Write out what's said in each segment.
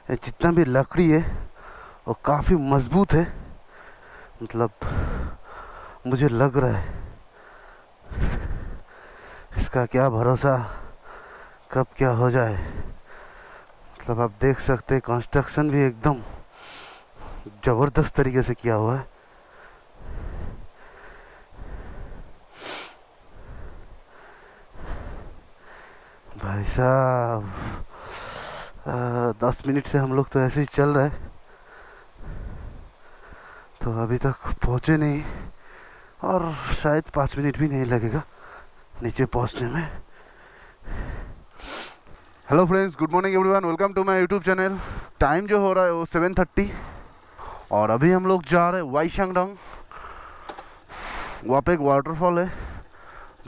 ये जितना भी लकड़ी है वो काफ़ी मजबूत है। मतलब मुझे लग रहा है इसका क्या भरोसा कब क्या हो जाए। मतलब आप देख सकते हैं कंस्ट्रक्शन भी एकदम ज़बरदस्त तरीके से किया हुआ है। भाई साहब 10 मिनट से हम लोग तो ऐसे ही चल रहे हैं, तो अभी तक पहुँचे नहीं और शायद 5 मिनट भी नहीं लगेगा नीचे पहुँचने में। Hello friends, good morning everyone, welcome to my YouTube channel. Time जो हो रहा है वो 7:30 और अभी हम लोग जा रहे हैं वाईशांगडंग। वहाँ पे एक वाटरफॉल है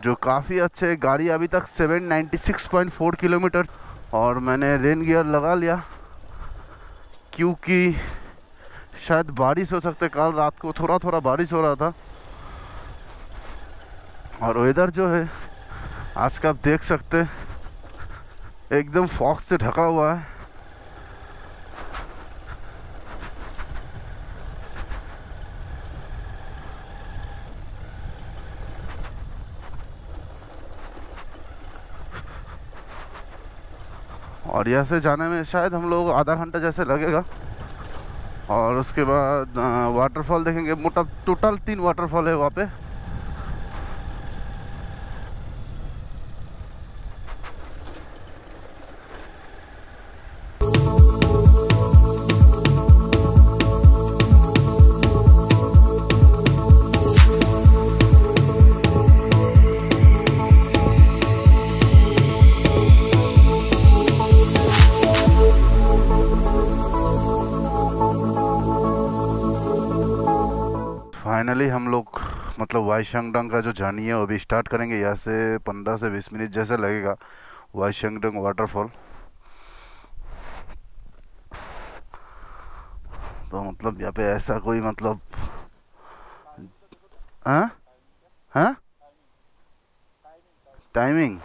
जो काफ़ी अच्छे है। गाड़ी अभी तक 796.4 किलोमीटर और मैंने रेन गियर लगा लिया क्योंकि शायद बारिश हो सकता है। कल रात को थोड़ा थोड़ा बारिश हो रहा था और वेदर जो है आज का आप देख सकते हैं एकदम फॉग से ढका हुआ है। और यहाँ से जाने में शायद हम लोग आधा घंटा जैसे लगेगा और उसके बाद वाटरफॉल देखेंगे। मोटा टोटल 3 वाटरफॉल है वहाँ पे। फाइनली हम लोग मतलब वाईशांगडंग का जो जर्नी है वो भी स्टार्ट करेंगे। यहाँ से 15 से 20 मिनट जैसा लगेगा वाईशांगडंग वाटरफॉल। तो मतलब यहाँ पे ऐसा कोई मतलब हाँ हाँ टाइमिंग।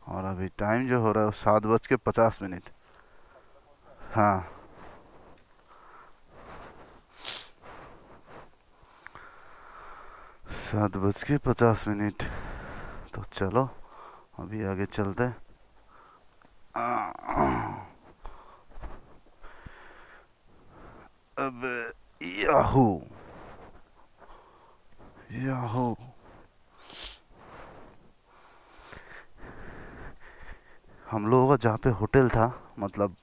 और अभी टाइम जो हो रहा है वो 7:50। हाँ 7:50। तो चलो अभी आगे चलते हैं। अब याहू याहू हम लोगों का जहाँ पे होटल था मतलब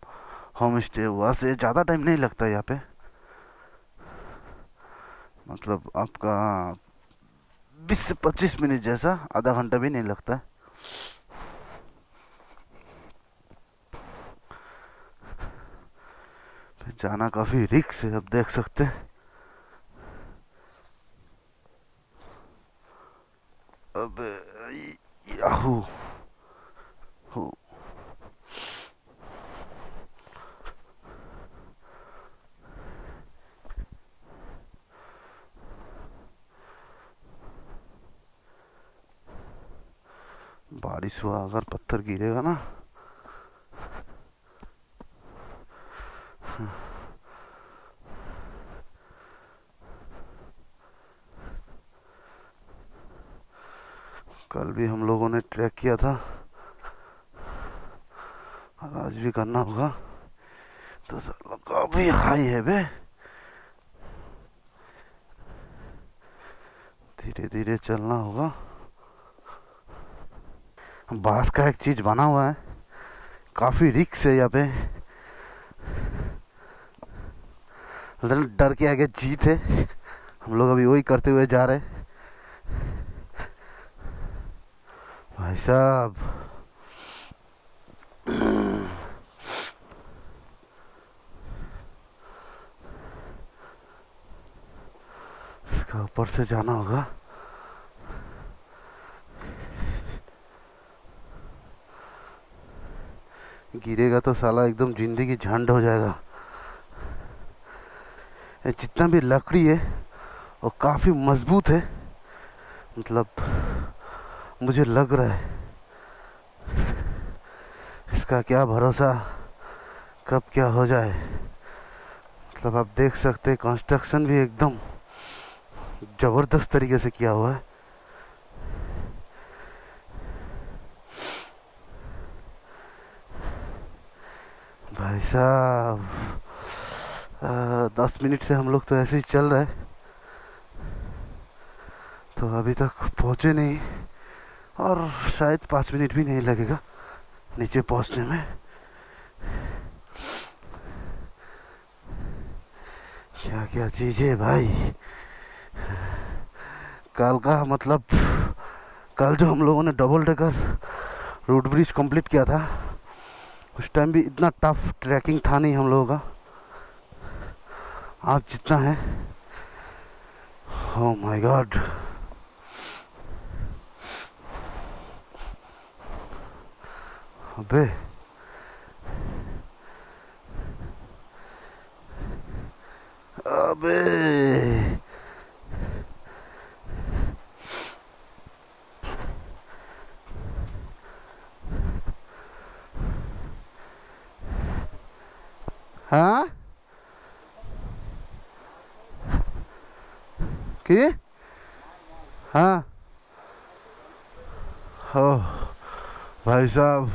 होम स्टे, वहाँ से ज़्यादा टाइम नहीं लगता यहाँ पे। मतलब आपका 20 से 25 मिनट जैसा, आधा घंटा भी नहीं लगता है। फिर जाना काफ़ी रिस्क है, अब देख सकते हैं। अब याहू हो बारिश हुआ अगर पत्थर गिरेगा ना। कल भी हम लोगों ने ट्रैक किया था और आज भी करना होगा। तो काफी हाई है बे, धीरे धीरे चलना होगा। बांस का एक चीज बना हुआ है, काफी रिस्क है यहाँ पे। डर के आगे जीत है। हम लोग अभी वही करते हुए जा रहे हैं। भाई साहब इसका ऊपर से जाना होगा। गिरेगा तो साला एकदम जिंदगी झंड हो जाएगा। ये जितना भी लकड़ी है वो काफ़ी मजबूत है। मतलब मुझे लग रहा है इसका क्या भरोसा कब क्या हो जाए। मतलब आप देख सकते हैं कंस्ट्रक्शन भी एकदम ज़बरदस्त तरीके से किया हुआ है। भाई साहब 10 मिनट से हम लोग तो ऐसे ही चल रहे, तो अभी तक पहुँचे नहीं और शायद 5 मिनट भी नहीं लगेगा नीचे पहुँचने में। क्या क्या चीज़ है भाई। कल का मतलब कल जो हम लोगों ने double decker route bridge complete किया था उस टाइम भी इतना टफ ट्रैकिंग था नहीं हम लोगों का, आज जितना है। Oh my God. अबे अबे हाँ कि हाँ। ओह भाई साहब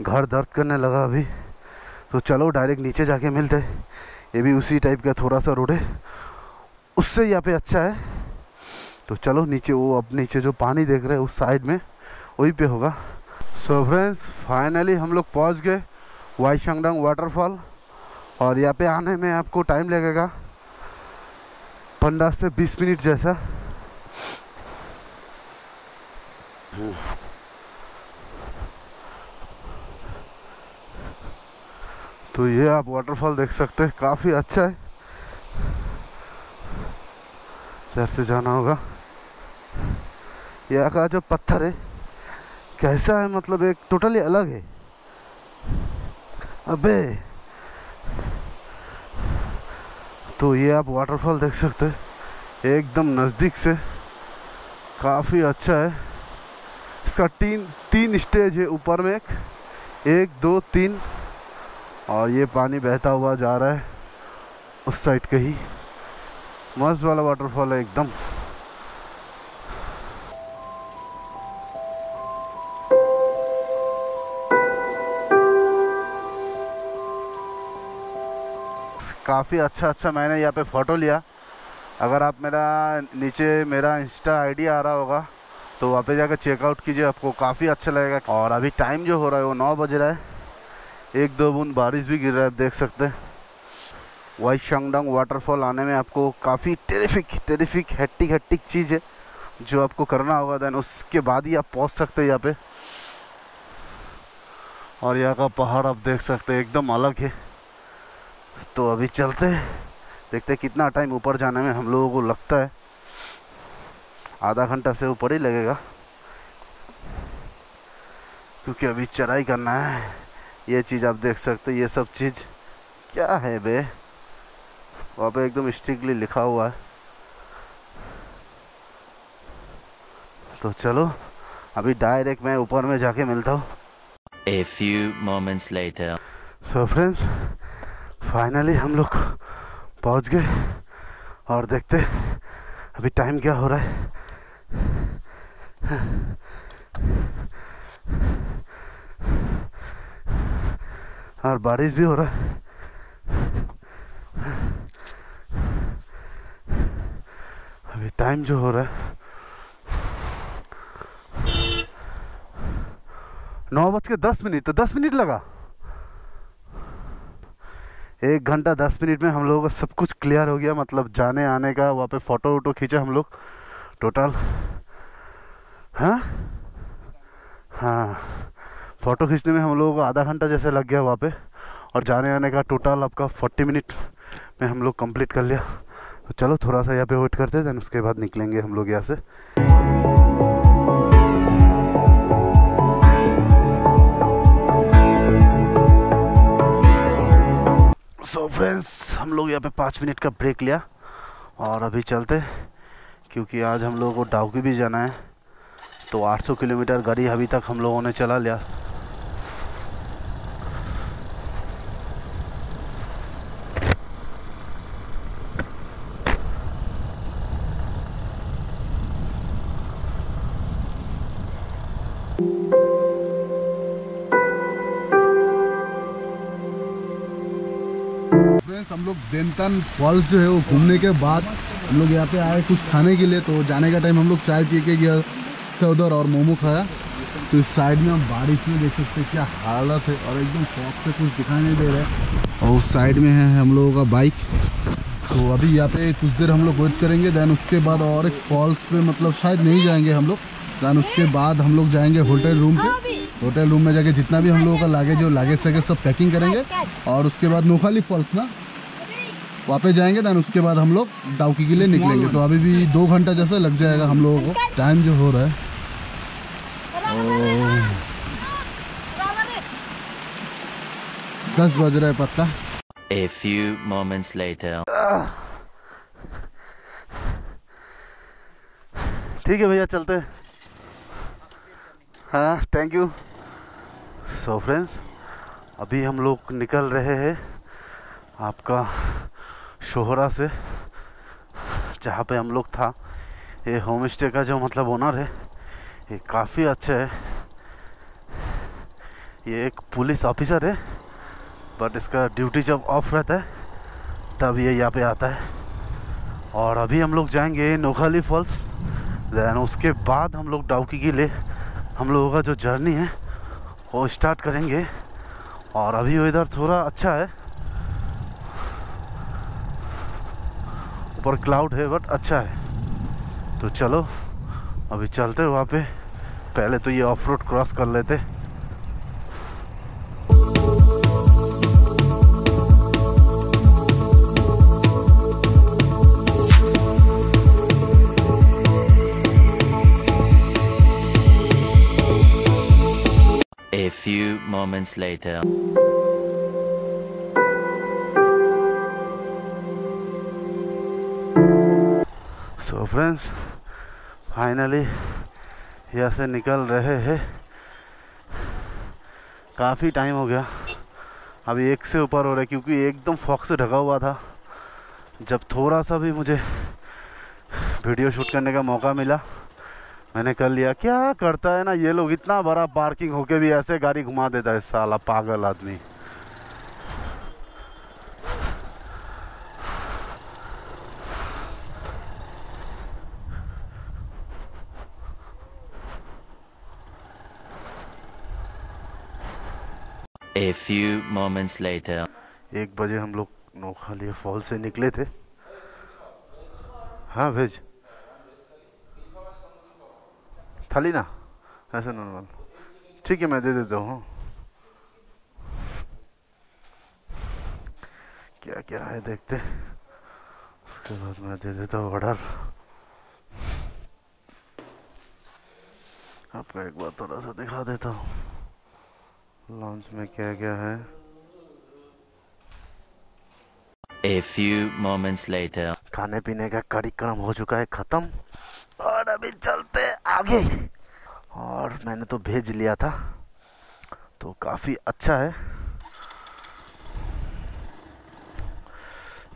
घर दर्द करने लगा अभी। तो चलो डायरेक्ट नीचे जाके मिलते। ये भी उसी टाइप का थोड़ा सा रोड है, उससे यहाँ पे अच्छा है। तो चलो नीचे, वो अब नीचे जो पानी देख रहे हैं उस साइड में वहीं पे होगा। सो फ्रेंड्स फाइनली हम लोग पहुँच गए वाईशांगडंग वाटरफॉल। और यहाँ पे आने में आपको टाइम लगेगा 15 से 20 मिनट जैसा। तो ये आप वाटरफॉल देख सकते हैं, काफ़ी अच्छा है। इधर से जाना होगा। यहाँ का जो पत्थर है कैसा है, मतलब एक टोटली अलग है। अबे तो ये आप वाटरफॉल देख सकते हैं एकदम नज़दीक से, काफ़ी अच्छा है। इसका तीन स्टेज है, ऊपर में एक 2 3, और ये पानी बहता हुआ जा रहा है उस साइड के ही। मस्त वाला वाटरफॉल है एकदम। काफ़ी अच्छा मैंने यहाँ पे फ़ोटो लिया। अगर आप नीचे मेरा इंस्टा आईडी आ रहा होगा तो वहाँ पे जाकर चेकआउट कीजिए, आपको काफ़ी अच्छा लगेगा। और अभी टाइम जो हो रहा है वो 9 बज रहा है, 1-2 बूंद बारिश भी गिर रहा है, आप देख सकते हैं। वाईशांगडंग वाटरफॉल आने में आपको काफ़ी टेरिफिक हेक्टिक चीज़ है जो आपको करना होगा, देन उसके बाद ही आप पहुँच सकते हैं यहाँ पे। और यहाँ का पहाड़ आप देख सकते हैं एकदम अलग है। तो अभी चलते हैं, देखते हैं कितना टाइम ऊपर जाने में हम लोगों को लगता है। आधा घंटा से ऊपर ही लगेगा, क्योंकि अभी चढ़ाई करना है। ये चीज़ आप देख सकते हैं, ये सब चीज़ क्या है बे, वहाँ पे एकदम स्ट्रिक्टली लिखा हुआ है। तो चलो अभी डायरेक्ट मैं ऊपर में जाके मिलता हूँ। A few moments later. So friends finally हम लोग पहुँच गए और देखते अभी टाइम क्या हो रहा है। और बारिश भी हो रहा है। अभी टाइम जो हो रहा है 9:10, तो 10 मिनट लगा। 1 घंटा 10 मिनट में हम लोगों का सब कुछ क्लियर हो गया, मतलब जाने आने का। वहाँ पे फ़ोटो वोटो खींचे हम लोग टोटल। हाँ फ़ोटो खींचने में हम लोगों को आधा घंटा जैसे लग गया वहाँ पे, और जाने आने का टोटल आपका 40 मिनट में हम लोग कंप्लीट कर लिया। तो चलो थोड़ा सा यहाँ पे वेट करते हैं, देन उसके बाद निकलेंगे हम लोग यहाँ से। सो फ्रेंड्स हम लोग यहाँ पे 5 मिनट का ब्रेक लिया और अभी चलते, क्योंकि आज हम लोगों को डाउकी भी जाना है। तो 800 किलोमीटर गाड़ी अभी तक हम लोगों ने चला लिया। फ्रेंड्स हम लोग देनतन फॉल्स जो है वो घूमने के बाद हम लोग यहाँ पे आए कुछ खाने के लिए। तो जाने का टाइम हम लोग चाय पी के गया था उधर और मोमो खाया। तो इस साइड में हम बारिश में देख सकते हैं क्या हालत है और एकदम शॉप से कुछ दिखाई नहीं दे रहा है। और उस साइड में है हम लोगों का बाइक। तो अभी यहाँ पे कुछ देर हम लोग वेट करेंगे, दैन उसके बाद और एक फॉल्स पे मतलब शायद नहीं जाएंगे हम लोग। दैन उसके बाद हम लोग जाएंगे होटल रूम पे। होटल रूम में जाके जितना भी हम लोगों का लागेज सके सब पैकिंग करेंगे और उसके बाद नोखाली फॉल्स ना वहाँ पे जाएंगे। दैन उसके बाद हम लोग डाउकी के लिए निकलेंगे। तो अभी भी 2 घंटा जैसा लग जाएगा हम लोगों को। टाइम जो हो रहा है 10 बज रहा है पक्का। A few moments later. ठीक है भैया चलते। हाँ थैंक यू। सो फ्रेंड्स अभी हम लोग निकल रहे हैं आपका शोहरा से, जहाँ पे हम लोग था। ये होम स्टे का जो मतलब ओनर है ये काफ़ी अच्छा है। ये एक पुलिस ऑफिसर है बट इसका ड्यूटी जब ऑफ रहता है तब ये यहाँ पे आता है। और अभी हम लोग जाएंगे नोखाली फॉल्स, दैन उसके बाद हम लोग डाउकी के लिए हम लोगों का जो जर्नी है वो स्टार्ट करेंगे। और अभी वेदर थोड़ा अच्छा है, ऊपर क्लाउड है बट अच्छा है। तो चलो अभी चलते वहाँ पे। पहले तो ये ऑफ रोड क्रॉस कर लेते। A few moments later. So friends finally यहाँ से निकल रहे हैं। काफ़ी टाइम हो गया, अभी 1 से ऊपर हो रहा है क्योंकि एकदम फॉग से ढका हुआ था। जब थोड़ा सा भी मुझे वीडियो शूट करने का मौका मिला मैंने कर लिया। क्या करता है ना ये लोग, इतना बड़ा पार्किंग होके भी ऐसे गाड़ी घुमा देता है साला पागल आदमी। A few moments later. 1 बजे हम लोग नोखाली फॉल से निकले थे। हाँ भेज थाली ना ऐसे नॉर्मल। ठीक है मैं दे देता हूँ। क्या क्या है देखते, उसके बाद मैं दे देता हूँ ऑर्डर। आपको एक बार थोड़ा सा दिखा देता हूँ लंच में क्या क्या है। A few moments later. खाने पीने का कार्यक्रम हो चुका है ख़त्म और अभी चलते आगे। और मैंने तो भेज लिया था तो काफ़ी अच्छा है।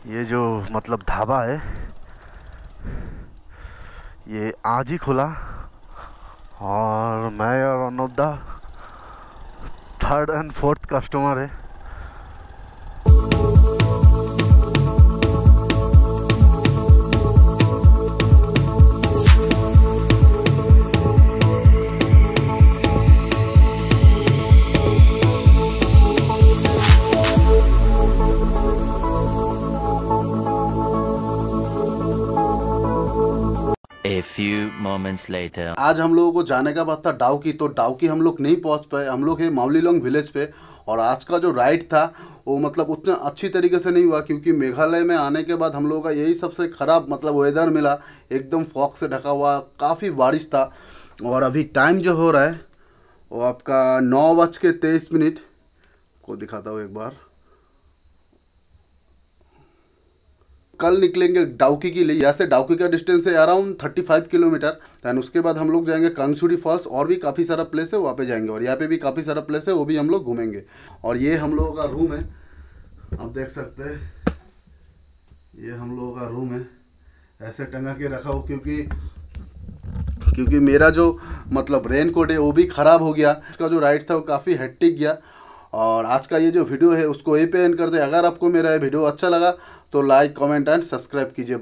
ये जो मतलब ढाबा है ये आज ही खुला और मैं और one of the 3rd and 4th customer है। A few moments later. आज हम लोगों को जाने का बात था डाउकी, तो डाउकी हम लोग नहीं पहुंच पाए। हम लोग हैं मावलीलोंग विलेज पे। और आज का जो राइड था वो मतलब उतना अच्छी तरीके से नहीं हुआ क्योंकि मेघालय में आने के बाद हम लोगों का यही सबसे ख़राब मतलब वेदर मिला। एकदम फॉग से ढका हुआ, काफ़ी बारिश था। और अभी टाइम जो हो रहा है वो आपका 9:23 को दिखाता हूँ एक बार। कल निकलेंगे डाउकी के लिए। यहाँ से डाउकी का डिस्टेंस है अराउंड 35 किलोमीटर। दैन उसके बाद हम लोग जाएंगे कंगसुरी फॉल्स, और भी काफ़ी सारा प्लेस है वहाँ पे जाएंगे। और यहाँ पे भी काफ़ी सारा प्लेस है वो भी हम लोग घूमेंगे। और ये हम लोगों का रूम है, आप देख सकते हैं ये हम लोगों का रूम है। ऐसे टंगा के रखा हो क्योंकि मेरा जो मतलब रेन कोट है वो भी ख़राब हो गया। इसका जो राइड था वो काफ़ी हेक्टिक गया। और आज का ये जो वीडियो है उसको यहीं पे एंड कर दे। अगर आपको मेरा ये वीडियो अच्छा लगा तो लाइक, कमेंट एंड सब्सक्राइब कीजिए।